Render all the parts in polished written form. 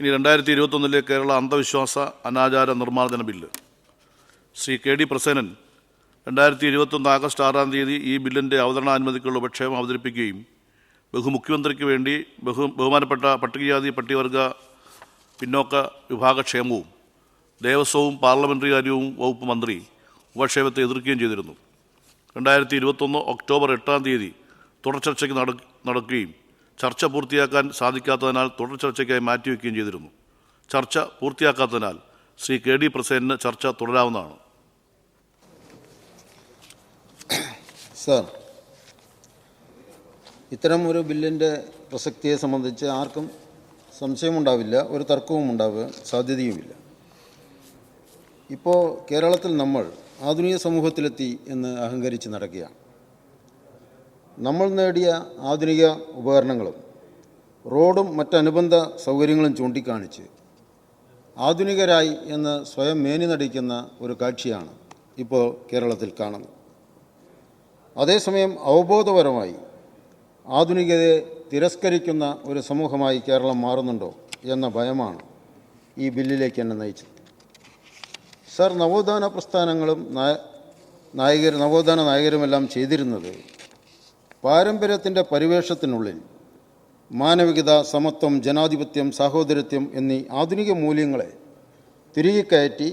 ഇനി 2021 കേരള അന്ധവിശ്വാസ അനാചാര നിർമ്മാർജ്ജന bill. Shri KD Prasenan 2021 August 6-ാം തീയതി ഈ ബില്ലിൻ്റെ അവതരണാനുമതിക്കുള്ള ഉപക്ഷേപം അവതരിപ്പിക്കുകയും മുഖ്യമന്ത്രിക്ക് വേണ്ടി ബഹുമാനപ്പെട്ട പട്ടികജാതി പട്ടികവർഗ പിന്നോക്ക വിഭാഗക്ഷേമവും ദേവസ്വവും പാർലമെൻ്ററി കാര്യവും വകുപ്പ് മന്ത്രി ഉപക്ഷേപത്തെ എതിർക്കുകയും ചെയ്തിരുന്നു. 2021 ഒക്ടോബർ 8-ാം തീയതി തുടർ ചർച്ചയ്ക്ക് നടക്കുകയും ചർച്ച പൂർത്തിയാക്കാൻ സാധിക്കാത്തതിനാൽ തുടർ ചർച്ചയ്ക്കായി മാറ്റിവെക്കുകയും ചെയ്തിരുന്നു. ചർച്ച പൂർത്തിയാക്കാത്തതിനാൽ ശ്രീ KD പ്രസേനന് ചർച്ച തുടരാവുന്നതാണ്. സർ, ഇത്തരം ഒരു ബില്ലിൻ്റെ പ്രസക്തിയെ സംബന്ധിച്ച് ആർക്കും സംശയമുണ്ടാവില്ല, ഒരു തർക്കവും ഉണ്ടാവാൻ സാധ്യതയുമില്ല. ഇപ്പോൾ കേരളത്തിൽ നമ്മൾ ആധുനിക സമൂഹത്തിലെത്തി എന്ന് അഹങ്കരിച്ച് നടക്കുകയാണ്. നമ്മൾ നേടിയ ആധുനിക ഉപകരണങ്ങളും റോഡും മറ്റനുബന്ധ സൗകര്യങ്ങളും ചൂണ്ടിക്കാണിച്ച് ആധുനികരായി എന്ന് സ്വയം മേനി നടിക്കുന്ന ഒരു കാഴ്ചയാണ് ഇപ്പോൾ കേരളത്തിൽ കാണുന്നത്. അതേസമയം അവബോധപരമായി ആധുനികതയെ തിരസ്കരിക്കുന്ന ഒരു സമൂഹമായി കേരളം മാറുന്നുണ്ടോ എന്ന ഭയമാണ് ഈ ബില്ലിലേക്ക് എന്നെ നയിച്ചത്. സർ, നവോത്ഥാന പ്രസ്ഥാനങ്ങളും നവോത്ഥാന നായകരുമെല്ലാം ചെയ്തിരുന്നത് പാരമ്പര്യത്തിൻ്റെ പരിവേഷത്തിനുള്ളിൽ മാനവികത, സമത്വം, ജനാധിപത്യം, സാഹോദര്യത്യം എന്നീ ആധുനിക മൂല്യങ്ങളെ തിരികെ കയറ്റി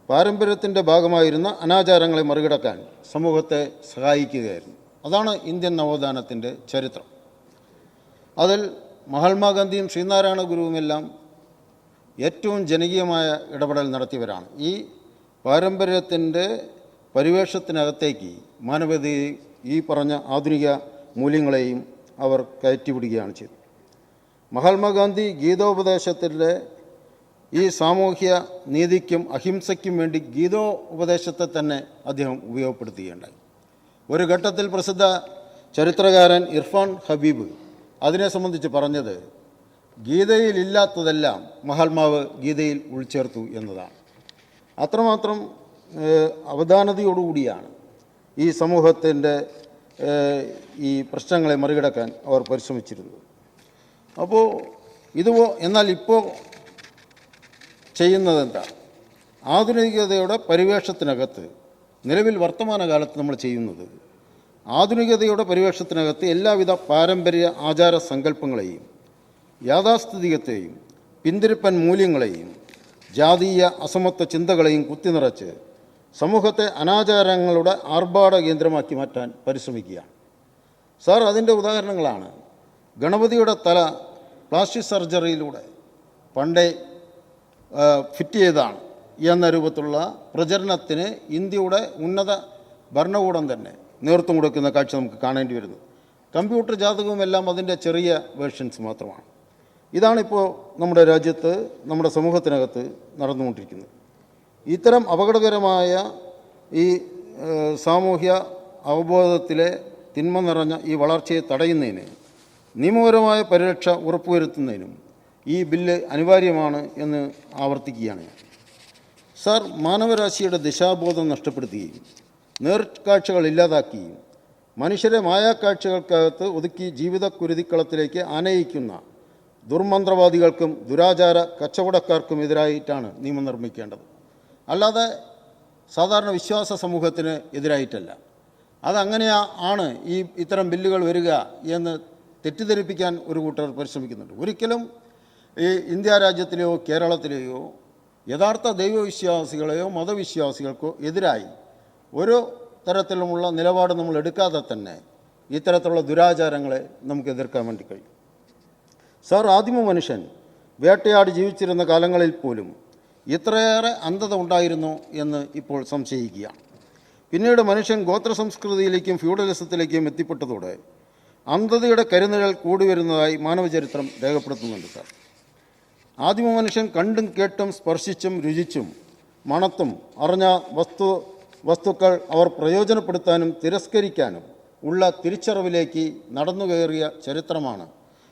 പാരമ്പര്യത്തിൻ്റെ ഭാഗമായിരുന്ന അനാചാരങ്ങളെ മറികടക്കാൻ സമൂഹത്തെ സഹായിക്കുകയായിരുന്നു. അതാണ് ഇന്ത്യൻ നവോത്ഥാനത്തിൻ്റെ ചരിത്രം. അതിൽ മഹാത്മാഗാന്ധിയും ശ്രീനാരായണ ഗുരുവുമെല്ലാം ഏറ്റവും ജനകീയമായ ഇടപെടൽ നടത്തിയവരാണ്. ഈ പാരമ്പര്യത്തിൻ്റെ പരിവേഷത്തിനകത്തേക്ക് മാനവതയെ, ഈ പറഞ്ഞ ആധുനിക മൂല്യങ്ങളെയും അവർ കയറ്റിവിടുകയാണ് ചെയ്തത്. മഹാത്മാഗാന്ധി ഗീതോപദേശത്തിൻ്റെ ഈ സാമൂഹ്യ നീതിക്കും അഹിംസയ്ക്കും വേണ്ടി ഗീതോപദേശത്തെ തന്നെ അദ്ദേഹം ഉപയോഗപ്പെടുത്തുകയുണ്ടായി. ഒരു ഘട്ടത്തിൽ പ്രസിദ്ധ ചരിത്രകാരൻ ഇർഫാൻ ഹബീബ് അതിനെ സംബന്ധിച്ച് പറഞ്ഞത്, ഗീതയിലില്ലാത്തതെല്ലാം മഹാത്മാവ് ഗീതയിൽ ഉൾച്ചേർത്തു എന്നതാണ്. അത്രമാത്രം അവധാനതയോടുകൂടിയാണ് ഈ സമൂഹത്തിൻ്റെ ഈ പ്രശ്നങ്ങളെ മറികടക്കാൻ അവർ പരിശ്രമിച്ചിരുന്നത്. അപ്പോൾ എന്നാൽ ഇപ്പോൾ ചെയ്യുന്നതെന്താ? ആധുനികതയുടെ പരിവേഷത്തിനകത്ത്, നിലവിൽ വർത്തമാനകാലത്ത് നമ്മൾ ചെയ്യുന്നത്, ആധുനികതയുടെ പരിവേഷത്തിനകത്ത് എല്ലാവിധ പാരമ്പര്യ ആചാര സങ്കല്പങ്ങളെയും യാഥാസ്ഥിതികത്തെയും പിന്തിരിപ്പൻ മൂല്യങ്ങളെയും ജാതീയ അസമത്വ ചിന്തകളെയും കുത്തിനിറച്ച് സമൂഹത്തെ അനാചാരങ്ങളുടെ ആർഭാട കേന്ദ്രമാക്കി മാറ്റാൻ പരിശ്രമിക്കുകയാണ്. സാർ, അതിൻ്റെ ഉദാഹരണങ്ങളാണ് ഗണപതിയുടെ തല പ്ലാസ്റ്റിക് സർജറിയിലൂടെ പണ്ടേ ഫിറ്റ് ചെയ്താണ് എന്ന രൂപത്തിലുള്ള പ്രചരണത്തിന് ഇന്ത്യയുടെ ഉന്നത ഭരണകൂടം തന്നെ നേതൃത്വം കൊടുക്കുന്ന കാഴ്ച നമുക്ക് കാണേണ്ടി വരുന്നത്. കമ്പ്യൂട്ടർ ജാതകവുമെല്ലാം അതിൻ്റെ ചെറിയ വേർഷൻസ് മാത്രമാണ്. ഇതാണിപ്പോൾ നമ്മുടെ രാജ്യത്ത്, നമ്മുടെ സമൂഹത്തിനകത്ത് നടന്നുകൊണ്ടിരിക്കുന്നത്. ഇത്തരം അപകടകരമായ ഈ സാമൂഹ്യ അവബോധത്തിലെ തിന്മ നിറഞ്ഞ ഈ വളർച്ചയെ തടയുന്നതിന്, നിയമപരമായ പരിരക്ഷ ഉറപ്പുവരുത്തുന്നതിനും ഈ ബില്ല് അനിവാര്യമാണ് എന്ന് ആവർത്തിക്കുകയാണ് ഞാൻ. സാർ, മാനവരാശിയുടെ ദിശാബോധം നഷ്ടപ്പെടുത്തുകയും നേർക്കാഴ്ചകൾ ഇല്ലാതാക്കുകയും മനുഷ്യരെ മായാക്കാഴ്ചകൾക്കകത്ത് ഒതുക്കി ജീവിത കുരുതിക്കളത്തിലേക്ക് ആനയിക്കുന്ന ദുർമന്ത്രവാദികൾക്കും ദുരാചാര കച്ചവടക്കാർക്കും എതിരായിട്ടാണ് നിയമം നിർമ്മിക്കേണ്ടത്, അല്ലാതെ സാധാരണ വിശ്വാസ സമൂഹത്തിന് എതിരായിട്ടല്ല. അതങ്ങനെയാണ് ഇത്തരം ബില്ലുകൾ വരിക എന്ന് തെറ്റിദ്ധരിപ്പിക്കാൻ ഒരു കൂട്ടർ പരിശ്രമിക്കുന്നുണ്ട്. ഒരിക്കലും ഈ ഇന്ത്യ രാജ്യത്തിലെയോ കേരളത്തിലെയോ യഥാർത്ഥ ദൈവവിശ്വാസികളെയോ മതവിശ്വാസികൾക്കോ എതിരായി ഒരു തരത്തിലുമുള്ള നിലപാട് നമ്മൾ എടുക്കാതെ തന്നെ ഇത്തരത്തിലുള്ള ദുരാചാരങ്ങളെ നമുക്ക് എതിർക്കാൻ വേണ്ടി കഴിയും. സാർ, ആദിമ മനുഷ്യൻ വേട്ടയാടി ജീവിച്ചിരുന്ന കാലങ്ങളിൽ പോലും ഇത്രയേറെ അന്ധത ഉണ്ടായിരുന്നു എന്ന് ഇപ്പോൾ സംശയിക്കുകയാണ്. പിന്നീട് മനുഷ്യൻ ഗോത്ര സംസ്കൃതിയിലേക്കും ഫ്യൂഡലിസത്തിലേക്കും എത്തിപ്പെട്ടതോടെ അന്ധതയുടെ കരുനിഴൽ കൂടി വരുന്നതായി മാനവചരിത്രം രേഖപ്പെടുത്തുന്നുണ്ട്. സാർ, ആദിമ മനുഷ്യൻ കണ്ടും കേട്ടും സ്പർശിച്ചും രുചിച്ചും മണത്തും അറിഞ്ഞ വസ്തുക്കൾ അവർ പ്രയോജനപ്പെടുത്താനും തിരസ്കരിക്കാനും ഉള്ള തിരിച്ചറിവിലേക്ക് നടന്നു കയറിയ ചരിത്രമാണ്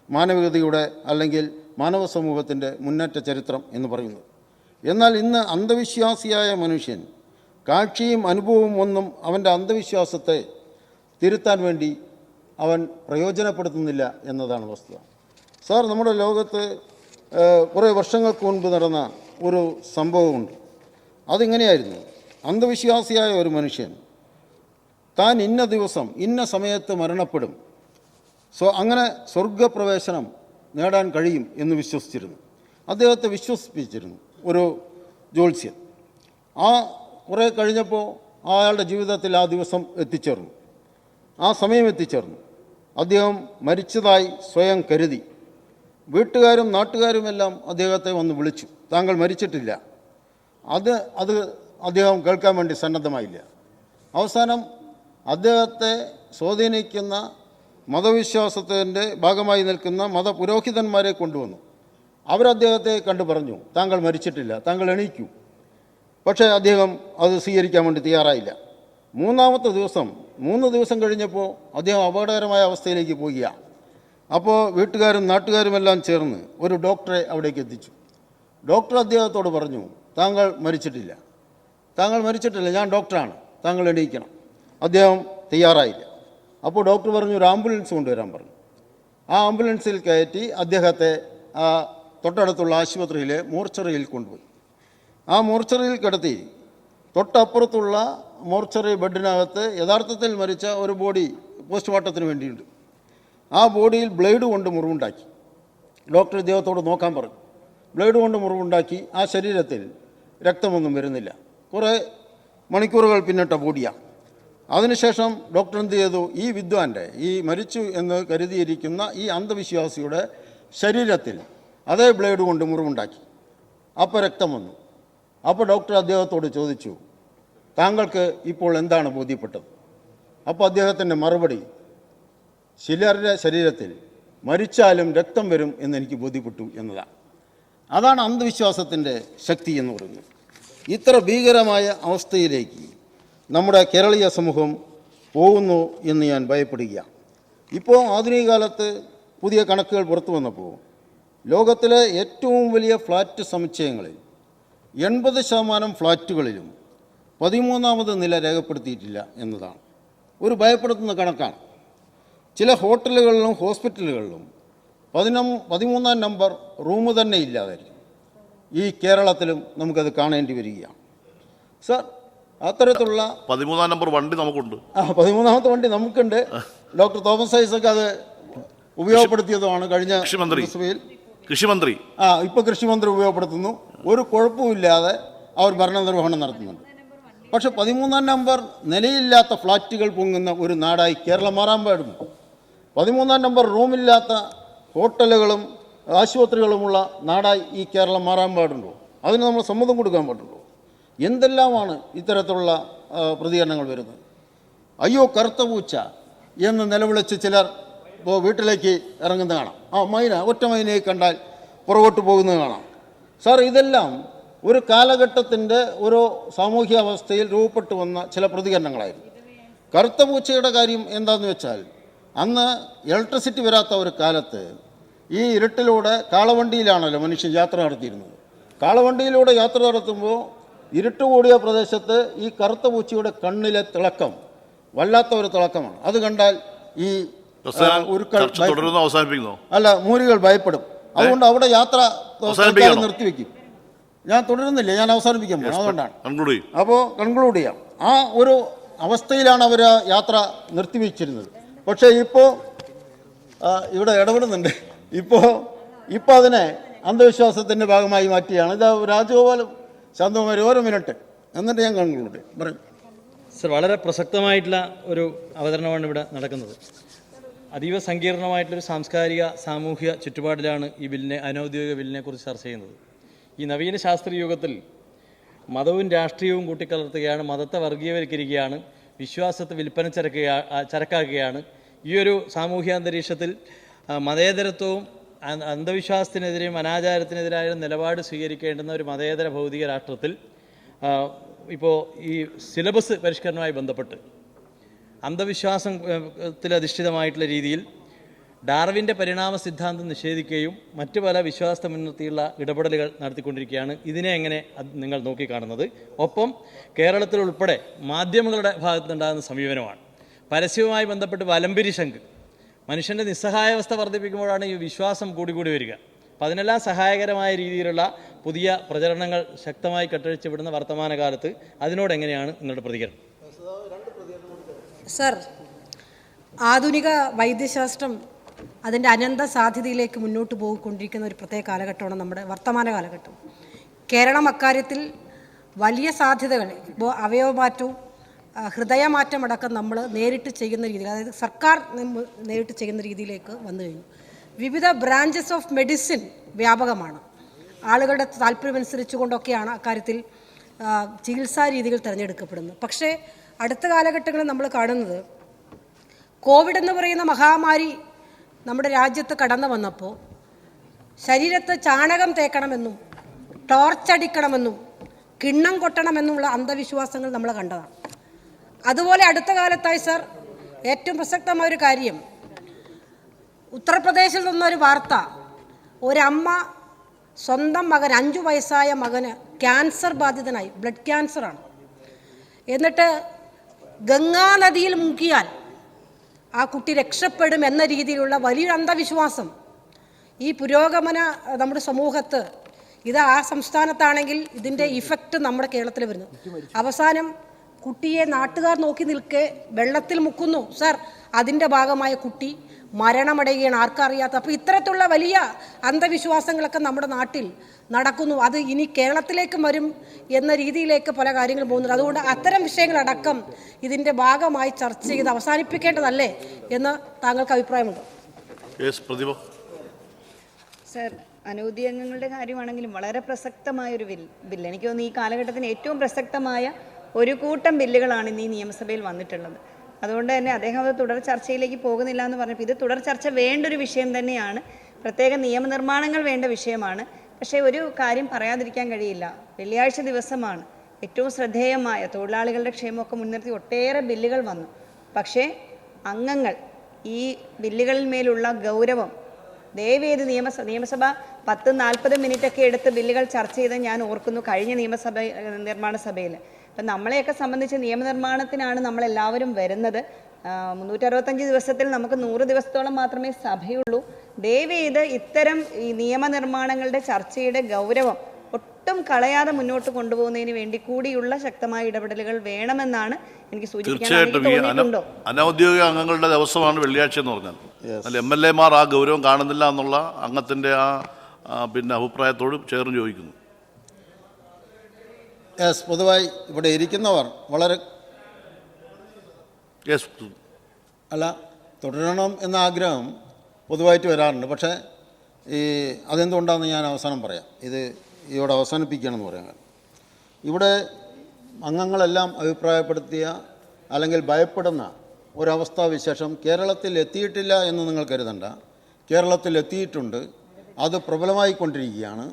മാനവികതയുടെ അല്ലെങ്കിൽ മാനവ സമൂഹത്തിൻ്റെ മുന്നേറ്റ ചരിത്രം എന്ന് പറയുന്നത്. എന്നാൽ ഇന്ന് അന്ധവിശ്വാസിയായ മനുഷ്യൻ കാഴ്ചയും അനുഭവവും ഒന്നും അവൻ്റെ അന്ധവിശ്വാസത്തെ തിരുത്താൻ വേണ്ടി അവൻ പ്രയോജനപ്പെടുത്തുന്നില്ല എന്നതാണ് വസ്തുത. സാർ, നമ്മുടെ ലോകത്ത് കുറേ വർഷങ്ങൾക്ക് മുൻപ് നടന്ന ഒരു സംഭവമുണ്ട്. അതിങ്ങനെയായിരുന്നു. അന്ധവിശ്വാസിയായ ഒരു മനുഷ്യൻ താൻ ഇന്ന ദിവസം ഇന്ന സമയത്ത് മരണപ്പെടും, അങ്ങനെ സ്വർഗപ്രവേശനം നേടാൻ കഴിയും എന്ന് വിശ്വസിച്ചിരുന്നു. അദ്ദേഹത്തെ വിശ്വസിപ്പിച്ചിരുന്നു ഒരു ജ്യോത്സ്യൻ. കുറേ കഴിഞ്ഞപ്പോൾ അയാളുടെ ജീവിതത്തിൽ ആ ദിവസം എത്തിച്ചേർന്നു, ആ സമയം എത്തിച്ചേർന്നു. അദ്ദേഹം മരിച്ചതായി സ്വയം കരുതി. വീട്ടുകാരും നാട്ടുകാരുമെല്ലാം അദ്ദേഹത്തെ വന്ന് വിളിച്ചു, താങ്കൾ മരിച്ചിട്ടില്ല. അത് അദ്ദേഹം കേൾക്കാൻ വേണ്ടി സന്നദ്ധമായില്ല. അവസാനം അദ്ദേഹത്തെ സ്വാധീനിക്കുന്ന മതവിശ്വാസത്തിൻ്റെ ഭാഗമായി നിൽക്കുന്ന മതപുരോഹിതന്മാരെ കൊണ്ടുവന്നു. അവരദ്ദേഹത്തെ കണ്ടു പറഞ്ഞു, താങ്കൾ മരിച്ചിട്ടില്ല, താങ്കൾ എണീക്കൂ. പക്ഷേ അദ്ദേഹം അത് സ്വീകരിക്കാൻ വേണ്ടി തയ്യാറായില്ല. 3 ദിവസം കഴിഞ്ഞപ്പോൾ അദ്ദേഹം അപകടകരമായ അവസ്ഥയിലേക്ക് പോവുകയാണ്. അപ്പോൾ വീട്ടുകാരും നാട്ടുകാരുമെല്ലാം ചേർന്ന് ഒരു ഡോക്ടറെ അവിടേക്ക് എത്തിച്ചു. ഡോക്ടർ അദ്ദേഹത്തോട് പറഞ്ഞു, താങ്കൾ മരിച്ചിട്ടില്ല, ഞാൻ ഡോക്ടറാണ്, താങ്കൾ എണീക്കണം. അദ്ദേഹം തയ്യാറായില്ല. അപ്പോൾ ഡോക്ടർ പറഞ്ഞു, ഒരു ആംബുലൻസ് കൊണ്ടുവരാൻ പറഞ്ഞു. ആ ആംബുലൻസിൽ കയറ്റി അദ്ദേഹത്തെ തൊട്ടടുത്തുള്ള ആശുപത്രിയിലെ മോർച്ചറിയിൽ കൊണ്ടുപോയി. ആ മോർച്ചറിയിൽ കിടത്തി തൊട്ടപ്പുറത്തുള്ള മോർച്ചറി ബെഡിനകത്ത് യഥാർത്ഥത്തിൽ മരിച്ച ഒരു ബോഡി പോസ്റ്റ്മോർട്ടത്തിന് വേണ്ടിയുണ്ട്. ആ ബോഡിയിൽ ബ്ലേഡ് കൊണ്ട് മുറിവുണ്ടാക്കി. ഡോക്ടർ ഇദ്ദേഹത്തോട് നോക്കാൻ പറഞ്ഞു. ബ്ലേഡ് കൊണ്ട് മുറിവുണ്ടാക്കി. ആ ശരീരത്തിൽ രക്തമൊന്നും വരുന്നില്ല. കുറേ മണിക്കൂറുകൾ പിന്നിട്ട ബോഡിയാണ്. അതിനുശേഷം ഡോക്ടർ എന്ത് ചെയ്തു, ഈ വിദ്വാൻ്റെ, ഈ മരിച്ചു എന്ന് കരുതിയിരിക്കുന്ന ഈ അന്ധവിശ്വാസിയുടെ ശരീരത്തിൽ അതേ ബ്ലേഡ് കൊണ്ട് മുറിവുണ്ടാക്കി. അപ്പോൾ രക്തം വന്നു. അപ്പോൾ ഡോക്ടർ അദ്ദേഹത്തോട് ചോദിച്ചു, താങ്കൾക്ക് ഇപ്പോൾ എന്താണ് ബോധ്യപ്പെട്ടത്? അപ്പോൾ അദ്ദേഹത്തിൻ്റെ മറുപടി, ചിലരുടെ ശരീരത്തിൽ മരിച്ചാലും രക്തം വരും എന്നെനിക്ക് ബോധ്യപ്പെട്ടു എന്നതാണ്. അതാണ് അന്ധവിശ്വാസത്തിൻ്റെ ശക്തി എന്ന് പറയുന്നത്. ഇത്ര ഭീകരമായ അവസ്ഥയിലേക്ക് നമ്മുടെ കേരളീയ സമൂഹം പോകുന്നു എന്ന് ഞാൻ ഭയപ്പെടുകയാണ്. ഇപ്പോൾ ആധുനിക കാലത്ത് പുതിയ കണക്കുകൾ പുറത്തു വന്നപ്പോൾ ലോകത്തിലെ ഏറ്റവും വലിയ ഫ്ലാറ്റ് സമുച്ചയങ്ങളിൽ 80% ഫ്ലാറ്റുകളിലും 13ാമത് നില രേഖപ്പെടുത്തിയിട്ടില്ല എന്നതാണ് ഒരു ഭയപ്പെടുത്തുന്ന കണക്കാണ്. ചില ഹോട്ടലുകളിലും ഹോസ്പിറ്റലുകളിലും 13ാം നമ്പർ റൂം തന്നെ ഇല്ലാതായിരിക്കും. ഈ കേരളത്തിലും നമുക്കത് കാണേണ്ടി വരികയാണ്. സർ, അത്തരത്തിലുള്ള 13ാം നമ്പർ വണ്ടി നമുക്കുണ്ട്. 13ാമത്തെ വണ്ടി നമുക്കുണ്ട്. ഡോക്ടർ തോമസ് ഐസക് അത് ഉപയോഗപ്പെടുത്തിയതുമാണ് കഴിഞ്ഞ കൃഷിമന്ത്രി. ഇപ്പോൾ കൃഷിമന്ത്രി ഉപയോഗപ്പെടുത്തുന്നു. ഒരു കുഴപ്പമില്ലാതെ അവർ ഭരണനിർവഹണം നടത്തുന്നുണ്ട്. പക്ഷെ 13ാം നമ്പർ നിലയില്ലാത്ത ഫ്ലാറ്റുകൾ പൊങ്ങുന്ന ഒരു നാടായി കേരളം മാറാൻ പാടുന്നു. 13ാം നമ്പർ റൂമില്ലാത്ത ഹോട്ടലുകളും ആശുപത്രികളുമുള്ള നാടായി ഈ കേരളം മാറാൻ പാടുണ്ടോ? അതിന് നമ്മൾ സമ്മതം കൊടുക്കാൻ പാടുണ്ടോ? എന്തെല്ലാമാണ് ഇത്തരത്തിലുള്ള പ്രതികരണങ്ങൾ വരുന്നത്. അയ്യോ കറുത്ത പൂച്ച എന്ന് നിലവിളിച്ച് ചിലർ ഇപ്പോൾ വീട്ടിലേക്ക് ഇറങ്ങുന്നത് കാണാം. ഒറ്റ മൈനയെ കണ്ടാൽ പുറകോട്ട് പോകുന്നത് കാണാം. സാർ, ഇതെല്ലാം ഒരു കാലഘട്ടത്തിൻ്റെ ഒരു സാമൂഹ്യ അവസ്ഥയിൽ രൂപപ്പെട്ടു വന്ന ചില പ്രതികരണങ്ങളായിരുന്നു. കറുത്ത പൂച്ചയുടെ കാര്യം എന്താണെന്ന് വെച്ചാൽ, അന്ന് ഇലക്ട്രിസിറ്റി വരാത്ത ഒരു കാലത്ത് ഈ ഇരുട്ടിലൂടെ കാളവണ്ടിയിലാണല്ലോ മനുഷ്യൻ യാത്ര നടത്തിയിരുന്നത്. കാളവണ്ടിയിലൂടെ യാത്ര നടത്തുമ്പോൾ ഇരുട്ട് കൂടിയ പ്രദേശത്ത് ഈ കറുത്ത പൂച്ചയുടെ കണ്ണിലെ തിളക്കം വല്ലാത്ത ഒരു തിളക്കമാണ്. അത് കണ്ടാൽ ഈ മൂരികൾ ഭയപ്പെടും. അതുകൊണ്ട് അവിടെ യാത്ര നിർത്തിവെക്കും. ഞാൻ തുടരുന്നില്ല, ഞാൻ അവസാനിപ്പിക്കാൻ പോകും. അതുകൊണ്ടാണ്. അപ്പോൾ കൺക്ലൂഡ് ചെയ്യാം. ആ ഒരു അവസ്ഥയിലാണ് അവർ യാത്ര നിർത്തിവെച്ചിരുന്നത്. പക്ഷേ ഇപ്പോൾ ഇവിടെ ഇടപെടുന്നുണ്ട്. ഇപ്പോൾ അതിനെ അന്ധവിശ്വാസത്തിൻ്റെ ഭാഗമായി മാറ്റിയാണ്. ഇത് രാജഗോപാലും ശാന്തകുമാരി ഓരോ മിനിറ്റ് എന്നിട്ട് ഞാൻ കൺക്ലൂഡ് പറയും. സർ, വളരെ പ്രസക്തമായിട്ടുള്ള ഒരു അവതരണമാണ് ഇവിടെ നടക്കുന്നത്. അതീവ സങ്കീർണമായിട്ടുള്ളൊരു സാംസ്കാരിക സാമൂഹ്യ ചുറ്റുപാടിലാണ് ഈ അനൗദ്യോഗിക ബില്ലിനെ കുറിച്ച് ചർച്ച ചെയ്യുന്നത്. ഈ നവീന ശാസ്ത്രീയ യുഗത്തിൽ മതവും രാഷ്ട്രീയവും കൂട്ടിക്കലർത്തുകയാണ്, മതത്തെ വർഗീയവൽക്കരിക്കുകയാണ്, വിശ്വാസത്തെ വിൽപ്പന ചരക്കാക്കുകയാണ്. ഈ ഒരു സാമൂഹ്യ അന്തരീക്ഷത്തിൽ മതേതരത്വവും അന്ധവിശ്വാസത്തിനെതിരെയും അനാചാരത്തിനെതിരായ നിലപാട് സ്വീകരിക്കേണ്ടുന്ന ഒരു മതേതര ഭൗതിക രാഷ്ട്രത്തിൽ ഇപ്പോൾ ഈ സിലബസ് പരിഷ്കരണവുമായി ബന്ധപ്പെട്ട് അന്ധവിശ്വാസത്തിലധിഷ്ഠിതമായിട്ടുള്ള രീതിയിൽ ഡാർവിൻ്റെ പരിണാമ സിദ്ധാന്തം നിഷേധിക്കുകയും മറ്റു പല വിശ്വാസത്തെ മുൻനിർത്തിയുള്ള ഇടപെടലുകൾ നടത്തിക്കൊണ്ടിരിക്കുകയാണ്. ഇതിനെ എങ്ങനെ നിങ്ങൾ നോക്കിക്കാണുന്നത്? ഒപ്പം കേരളത്തിലുൾപ്പെടെ മാധ്യമങ്ങളുടെ ഭാഗത്തുനിന്നുണ്ടാകുന്ന സമീപനമാണ്. പരസ്യവുമായി ബന്ധപ്പെട്ട് വലംപിരി ശങ്ക്, മനുഷ്യൻ്റെ നിസ്സഹായാവസ്ഥ വർദ്ധിപ്പിക്കുമ്പോഴാണ് ഈ വിശ്വാസം കൂടി വരിക. അപ്പം അതിനെല്ലാം സഹായകരമായ രീതിയിലുള്ള പുതിയ പ്രചരണങ്ങൾ ശക്തമായി കെട്ടഴിച്ച് വിടുന്ന വർത്തമാനകാലത്ത് അതിനോട് എങ്ങനെയാണ് നിങ്ങളുടെ പ്രതികരണം? സർ, ആധുനിക വൈദ്യശാസ്ത്രം അതിൻ്റെ അനന്ത സാധ്യതയിലേക്ക് മുന്നോട്ട് പോയിക്കൊണ്ടിരിക്കുന്ന ഒരു പ്രത്യേക കാലഘട്ടമാണ് നമ്മുടെ വർത്തമാന കാലഘട്ടം. കേരളം അക്കാര്യത്തിൽ വലിയ സാധ്യതകൾ, ഇപ്പോൾ അവയവമാറ്റവും ഹൃദയമാറ്റമടക്കം നമ്മൾ നേരിട്ട് ചെയ്യുന്ന രീതിയിൽ, അതായത് സർക്കാർ നേരിട്ട് ചെയ്യുന്ന രീതിയിലേക്ക് വന്നു കഴിഞ്ഞു. വിവിധ ബ്രാഞ്ചസ് ഓഫ് മെഡിസിൻ വ്യാപകമാണ്. ആളുകളുടെ താല്പര്യമനുസരിച്ചുകൊണ്ടൊക്കെയാണ് അക്കാര്യത്തിൽ ചികിത്സാ രീതികൾ തിരഞ്ഞെടുക്കപ്പെടുന്നത്. പക്ഷേ അടുത്ത കാലഘട്ടങ്ങളിൽ നമ്മൾ കാണുന്നത് കോവിഡ് എന്ന് പറയുന്ന മഹാമാരി നമ്മുടെ രാജ്യത്ത് കടന്നു വന്നപ്പോൾ ശരീരത്ത് ചാണകം തേക്കണമെന്നും ടോർച്ചടിക്കണമെന്നും കിണ്ണം കൊട്ടണമെന്നുമുള്ള അന്ധവിശ്വാസങ്ങൾ നമ്മൾ കണ്ടതാണ്. അതുപോലെ അടുത്ത കാലത്തായി സർ ഏറ്റവും പ്രസക്തമായൊരു കാര്യം, ഉത്തർപ്രദേശിൽ നിന്നൊരു വാർത്ത, ഒരമ്മ സ്വന്തം മകൻ 5 വയസ്സായ മകന് ക്യാൻസർ ബാധിതനായി, ബ്ലഡ് ക്യാൻസറാണ്. എന്നിട്ട് ഗംഗാനദിയിൽ മുങ്ങിയാൽ ആ കുട്ടി രക്ഷപ്പെടും എന്ന രീതിയിലുള്ള വലിയൊരു അന്ധവിശ്വാസം ഈ പുരോഗമന നമ്മുടെ സമൂഹത്ത്, ഇത് ആ സംസ്ഥാനത്താണെങ്കിൽ ഇതിൻ്റെ ഇഫക്റ്റ് നമ്മുടെ കേരളത്തിൽ വരുന്നു. അവസാനം കുട്ടിയെ നാട്ടുകാർ നോക്കി നിൽക്കെ വെള്ളത്തിൽ മുക്കുന്നു സർ, അതിൻ്റെ ഭാഗമായ കുട്ടി മരണമടയുകയാണ്, ആർക്കറിയാത്ത. അപ്പോൾ ഇത്തരത്തിലുള്ള വലിയ അന്ധവിശ്വാസങ്ങളൊക്കെ നമ്മുടെ നാട്ടിൽ നടക്കുന്നു. അത് ഇനി കേരളത്തിലേക്കും വരും എന്ന രീതിയിലേക്ക് പല കാര്യങ്ങളും പോകുന്നുണ്ട്. അതുകൊണ്ട് അത്തരം വിഷയങ്ങളടക്കം ഇതിൻ്റെ ഭാഗമായി ചർച്ച ചെയ്ത് അവസാനിപ്പിക്കേണ്ടതല്ലേ എന്ന് താങ്കൾക്ക് അഭിപ്രായമുണ്ടോ? സർ, അനൗദ്യോഗിക അംഗങ്ങളുടെ കാര്യമാണെങ്കിലും വളരെ പ്രസക്തമായ ഒരു ബില്ല്. എനിക്ക് തോന്നുന്നു ഈ കാലഘട്ടത്തിന് ഏറ്റവും പ്രസക്തമായ ഒരു കൂട്ടം ബില്ലുകളാണ് ഇന്ന് ഈ നിയമസഭയിൽ വന്നിട്ടുള്ളത്. അതുകൊണ്ട് തന്നെ അദ്ദേഹം അത് തുടർ ചർച്ചയിലേക്ക് പോകുന്നില്ല എന്ന് പറഞ്ഞപ്പോൾ ഇത് തുടർ ചർച്ച വേണ്ട ഒരു വിഷയം തന്നെയാണ്. പ്രത്യേക നിയമനിർമ്മാണങ്ങൾ വേണ്ട വിഷയമാണ്. പക്ഷേ ഒരു കാര്യം പറയാതിരിക്കാൻ കഴിയില്ല, വെള്ളിയാഴ്ച ദിവസമാണ്. ഏറ്റവും ശ്രദ്ധേയമായ തൊഴിലാളികളുടെ ക്ഷേമമൊക്കെ മുൻനിർത്തി ഒട്ടേറെ ബില്ലുകൾ വന്നു. പക്ഷേ അംഗങ്ങൾ ഈ ബില്ലുകളിൽ മേലുള്ള ഗൗരവം ദയവേത് നിയമസഭ 10-40 മിനിറ്റൊക്കെ എടുത്ത് ബില്ലുകൾ ചർച്ച ചെയ്ത് ഞാൻ ഓർക്കുന്നു കഴിഞ്ഞ നിർമ്മാണ സഭയിൽ. അപ്പം നമ്മളെയൊക്കെ സംബന്ധിച്ച് നിയമനിർമ്മാണത്തിനാണ് നമ്മളെല്ലാവരും വരുന്നത്. 365 ദിവസത്തിൽ നമുക്ക് 100 ദിവസത്തോളം മാത്രമേ സഭയുള്ളൂ. ദയവേത് ഇത്തരം ഈ നിയമനിർമ്മാണങ്ങളുടെ ചർച്ചയുടെ ഗൗരവം ഒട്ടും കളയാതെ മുന്നോട്ട് കൊണ്ടുപോകുന്നതിന് വേണ്ടി കൂടിയുള്ള ശക്തമായ ഇടപെടലുകൾ വേണമെന്നാണ് എനിക്ക് സൂചിപ്പിക്കാനുണ്ടോ. അനൗദ്യോഗിക അംഗങ്ങളുടെ ദിവസമാണ് വെള്ളിയാഴ്ച എന്ന് പറഞ്ഞാൽ, അല്ല MLA-മാർ ആ ഗൗരവം കാണുന്നില്ല എന്നുള്ള അംഗത്തിൻ്റെ പിന്നെ അഭിപ്രായത്തോട് ചേർന്ന് ചോദിക്കുന്നു. പൊതുവായി ഇവിടെ ഇരിക്കുന്നവർ വളരെ തുടരണം എന്ന ആഗ്രഹം പൊതുവായിട്ട് വരാറുണ്ട്. പക്ഷേ അതെന്തുകൊണ്ടാണെന്ന് ഞാൻ അവസാനം പറയാം. ഇവിടെ അവസാനിപ്പിക്കുകയാണെന്ന് പറയാൻ കാരണം ഇവിടെ അംഗങ്ങളെല്ലാം അഭിപ്രായപ്പെടുത്തിയ അല്ലെങ്കിൽ ഭയപ്പെടുന്ന ഒരവസ്ഥാവിശേഷം കേരളത്തിൽ എത്തിയിട്ടില്ല എന്ന് നിങ്ങൾ കരുതണ്ട. കേരളത്തിൽ എത്തിയിട്ടുണ്ട്, അത് പ്രബലമായിക്കൊണ്ടിരിക്കുകയാണ്.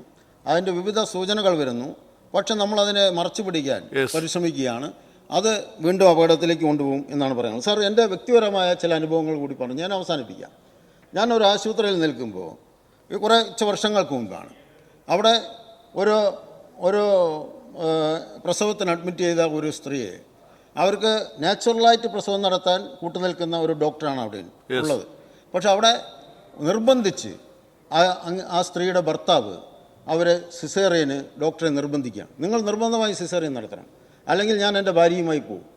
അതിൻ്റെ വിവിധ സൂചനകൾ വരുന്നു. പക്ഷെ നമ്മളതിനെ മറച്ചു പിടിക്കാൻ പരിശ്രമിക്കുകയാണ്. അത് വീണ്ടും അപകടത്തിലേക്ക് കൊണ്ടുപോകും എന്നാണ് പറയുന്നത്. സാർ, എൻ്റെ വ്യക്തിപരമായ ചില അനുഭവങ്ങൾ കൂടി പറഞ്ഞു ഞാൻ അവസാനിപ്പിക്കാം. ഞാനൊരു ആശുപത്രിയിൽ നിൽക്കുമ്പോൾ കുറച്ച് വർഷങ്ങൾക്ക് മുമ്പാണ് അവിടെ ഒരു പ്രസവത്തിന് അഡ്മിറ്റ് ചെയ്ത ഒരു സ്ത്രീയെ അവർക്ക് നാച്ചുറലായിട്ട് പ്രസവം നടത്താൻ കൂട്ടുനിൽക്കുന്ന ഒരു ഡോക്ടറാണ് അവിടെ ഉള്ളത്. പക്ഷെ അവിടെ നിർബന്ധിച്ച് ആ സ്ത്രീയുടെ ഭർത്താവ് അവരെ സിസേറിയന് ഡോക്ടറെ നിർബന്ധിക്കുകയാണ്. നിങ്ങൾ നിർബന്ധമായി സിസേറിയൻ നടത്തണം, അല്ലെങ്കിൽ ഞാൻ എൻ്റെ ഭാര്യയുമായി പോകും.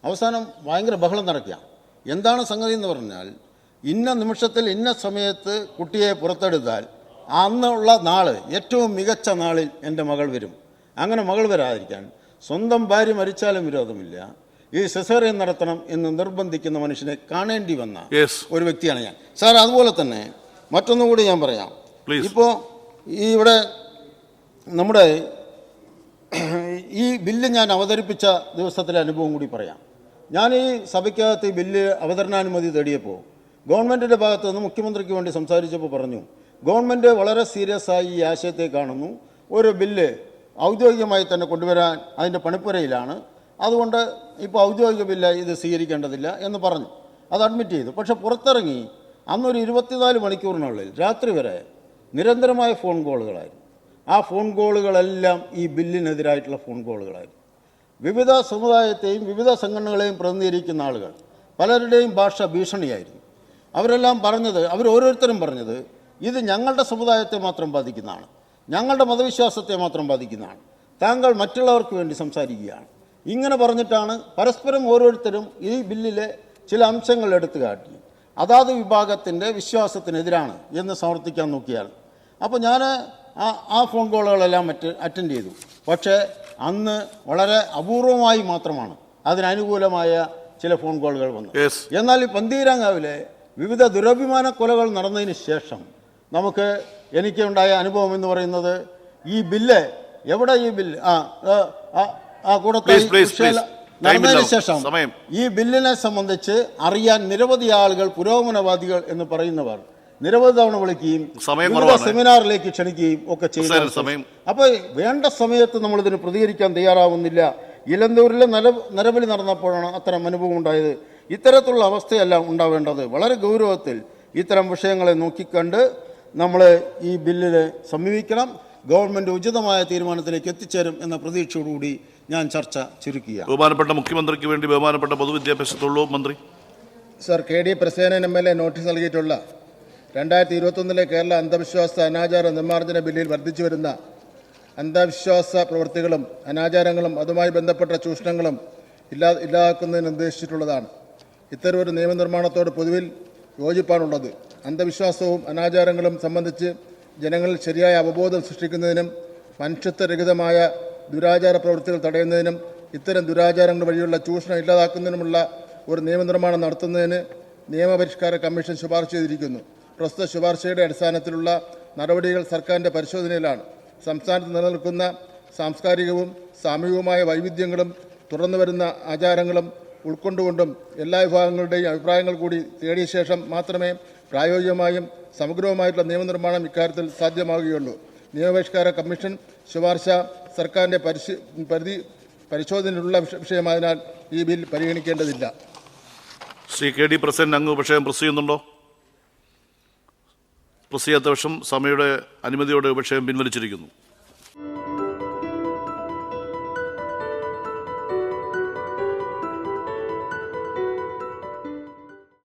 അവസാനം ഭയങ്കര ബഹളം നടക്കുക. എന്താണ് സംഗതി എന്ന് പറഞ്ഞാൽ, ഇന്ന നിമിഷത്തിൽ ഇന്ന സമയത്ത് കുട്ടിയെ പുറത്തെടുത്താൽ അന്നുള്ള നാള് ഏറ്റവും മികച്ച നാളിൽ എൻ്റെ മകൾ വരും. അങ്ങനെ മകൾ വരാതിരിക്കാൻ സ്വന്തം ഭാര്യ മരിച്ചാലും വിരോധമില്ല, ഈ സിസേറിയൻ നടത്തണം എന്ന് നിർബന്ധിക്കുന്ന മനുഷ്യനെ കാണേണ്ടി വന്ന ഒരു വ്യക്തിയാണ് ഞാൻ. സാർ, അതുപോലെ തന്നെ മറ്റൊന്നുകൂടി ഞാൻ പറയാം. ഇപ്പോൾ ഇവിടെ നമ്മുടെ ഈ ബില്ല് ഞാൻ അവതരിപ്പിച്ച ദിവസത്തിലെ അനുഭവം കൂടി പറയാം. ഞാൻ ഈ സഭയ്ക്കകത്ത് ഈ ബില്ല് അവതരണാനുമതി തേടിയപ്പോൾ ഗവൺമെൻറ്റിൻ്റെ ഭാഗത്തു നിന്ന് മുഖ്യമന്ത്രിക്ക് വേണ്ടി സംസാരിച്ചപ്പോൾ പറഞ്ഞു, ഗവൺമെൻറ് വളരെ സീരിയസ് ആയി ഈ ആശയത്തെ കാണുന്നു, ഒരു ബില്ല് ഔദ്യോഗികമായി തന്നെ കൊണ്ടുവരാൻ അതിൻ്റെ പണിപ്പുരയിലാണ്, അതുകൊണ്ട് ഇപ്പോൾ ഔദ്യോഗിക ബില്ല് ഇത് സ്വീകരിക്കേണ്ടതില്ല എന്ന് പറഞ്ഞു. അത് അഡ്മിറ്റ് ചെയ്തു. പക്ഷെ പുറത്തിറങ്ങി അന്നൊരു 24 മണിക്കൂറിനുള്ളിൽ രാത്രി വരെ നിരന്തരമായ ഫോൺ കോളുകളായിരുന്നു. ആ ഫോൺ കോളുകളെല്ലാം ഈ ബില്ലിനെതിരായിട്ടുള്ള ഫോൺ കോളുകളായിരുന്നു. വിവിധ സമുദായത്തെയും വിവിധ സംഘടനകളെയും പ്രതിനിധീകരിക്കുന്ന ആളുകൾ, പലരുടെയും ഭാഷ ഭീഷണിയായിരുന്നു. അവരെല്ലാം പറഞ്ഞത്, ഓരോരുത്തരും പറഞ്ഞത്, ഇത് ഞങ്ങളുടെ സമുദായത്തെ മാത്രം ബാധിക്കുന്നതാണ്, ഞങ്ങളുടെ മതവിശ്വാസത്തെ മാത്രം ബാധിക്കുന്നതാണ്. താങ്കൾ മറ്റുള്ളവർക്ക് വേണ്ടി സംസാരിക്കുകയാണ്. ഇങ്ങനെ പറഞ്ഞിട്ടാണ് പരസ്പരം ഓരോരുത്തരും ഈ ബില്ലിലെ ചില അംശങ്ങൾ എടുത്തു കാട്ടി അതാത് വിഭാഗത്തിൻ്റെ വിശ്വാസത്തിനെതിരാണ് എന്ന് സമർത്ഥിക്കാൻ നോക്കിയാൽ. അപ്പോൾ ഞാൻ ആ ഫോൺ കോളുകളെല്ലാം അറ്റൻഡ് ചെയ്തു. പക്ഷേ അന്ന് വളരെ അപൂർവമായി മാത്രമാണ് അതിനനുകൂലമായ ചില ഫോൺ കോളുകൾ വന്നു. എന്നാൽ ഈ പന്തീരാങ്കാവിലെ വിവിധ ദുരഭിമാന കൊലകൾ നടന്നതിന് ശേഷം എനിക്കുണ്ടായ അനുഭവം എന്ന് പറയുന്നത് ഈ ബില്ല് എവിടെ ഈ ബില്ല് നടന്നതിന് ശേഷം ഈ ബില്ലിനെ സംബന്ധിച്ച് അറിയാൻ നിരവധി ആളുകൾ, പുരോഗമനവാദികൾ എന്ന് പറയുന്നവർ നിരവധി തവണ വിളിക്കുകയും സെമിനാറിലേക്ക് ക്ഷണിക്കുകയും ഒക്കെ ചെയ്യുന്നു. അപ്പോൾ വേണ്ട സമയത്ത് നമ്മളിതിന് പ്രതികരിക്കാൻ തയ്യാറാവുന്നില്ല. ഇലന്തൂരിലെ നരബലി നടന്നപ്പോഴാണ് അത്തരം അനുഭവം ഉണ്ടായത്. ഇത്തരത്തിലുള്ള അവസ്ഥയല്ല ഉണ്ടാവേണ്ടത്. വളരെ ഗൗരവത്തിൽ ഇത്തരം വിഷയങ്ങളെ നോക്കിക്കണ്ട് നമ്മൾ ഈ ബില്ലിനെ സമീപിക്കണം. ഗവൺമെൻറ് ഉചിതമായ തീരുമാനത്തിലേക്ക് എത്തിച്ചേരും എന്ന പ്രതീക്ഷയോടുകൂടി ഞാൻ ചർച്ച ചുരുക്കുക. ബഹുമാനപ്പെട്ട മുഖ്യമന്ത്രിക്ക് വേണ്ടി ബഹുമാനപ്പെട്ട പൊതുവിദ്യാഭ്യാസത്തുള്ള മന്ത്രി sir, KD Prasenan MLA notice നൽകിയിട്ടുള്ള 2021 കേരള അന്ധവിശ്വാസ അനാചാര നിർമ്മാർജ്ജന ബില്ലിൽ വർദ്ധിച്ചു വരുന്ന അന്ധവിശ്വാസ പ്രവൃത്തികളും അനാചാരങ്ങളും അതുമായി ബന്ധപ്പെട്ട ചൂഷണങ്ങളും ഇല്ലാതാക്കുന്നതിന് നിർദ്ദേശിച്ചിട്ടുള്ളതാണ്. ഇത്തരമൊരു നിയമനിർമ്മാണത്തോട് പൊതുവിൽ യോജിപ്പാണുള്ളത്. അന്ധവിശ്വാസവും അനാചാരങ്ങളും സംബന്ധിച്ച് ജനങ്ങളിൽ ശരിയായ അവബോധം സൃഷ്ടിക്കുന്നതിനും മനുഷ്യത്വരഹിതമായ ദുരാചാര പ്രവൃത്തികൾ തടയുന്നതിനും ഇത്തരം ദുരാചാരങ്ങൾ വഴിയുള്ള ചൂഷണം ഇല്ലാതാക്കുന്നതിനുമുള്ള ഒരു നിയമനിർമ്മാണം നടത്തുന്നതിന് നിയമപരിഷ്കാര കമ്മീഷൻ ശുപാർശ ചെയ്തിരിക്കുന്നു. പ്രസ്തുത ശുപാർശയുടെ അടിസ്ഥാനത്തിലുള്ള നടപടികൾ സർക്കാരിൻ്റെ പരിശോധനയിലാണ്. സംസ്ഥാനത്ത് നിലനിൽക്കുന്ന സാംസ്കാരികവും സാമൂഹികവുമായ വൈവിധ്യങ്ങളും തുറന്നു വരുന്ന ആചാരങ്ങളും ഉൾക്കൊണ്ടുകൊണ്ടും എല്ലാ വിഭാഗങ്ങളുടെയും അഭിപ്രായങ്ങൾ കൂടി തേടിയ ശേഷം മാത്രമേ പ്രായോഗികമായും സമഗ്രവുമായിട്ടുള്ള നിയമനിർമ്മാണം ഇക്കാര്യത്തിൽ സാധ്യമാകുകയുള്ളൂ. നിയമപരിഷ്കാര കമ്മീഷൻ ശുപാർശ സർക്കാരിൻ്റെ പരിശോധനയിലുള്ള വിഷയമായതിനാൽ ഈ ബിൽ പരിഗണിക്കേണ്ടതില്ല. ശ്രീ KD പ്രസേനൻ അങ്ങ് വിഷയം പ്രസ് ചെയ്യുന്നുണ്ടോ? പ്രസ് ചെയ്യാത്ത പക്ഷം സഭയുടെ അനുമതിയോടെ വിഷയം പിൻവലിച്ചിരിക്കുന്നു.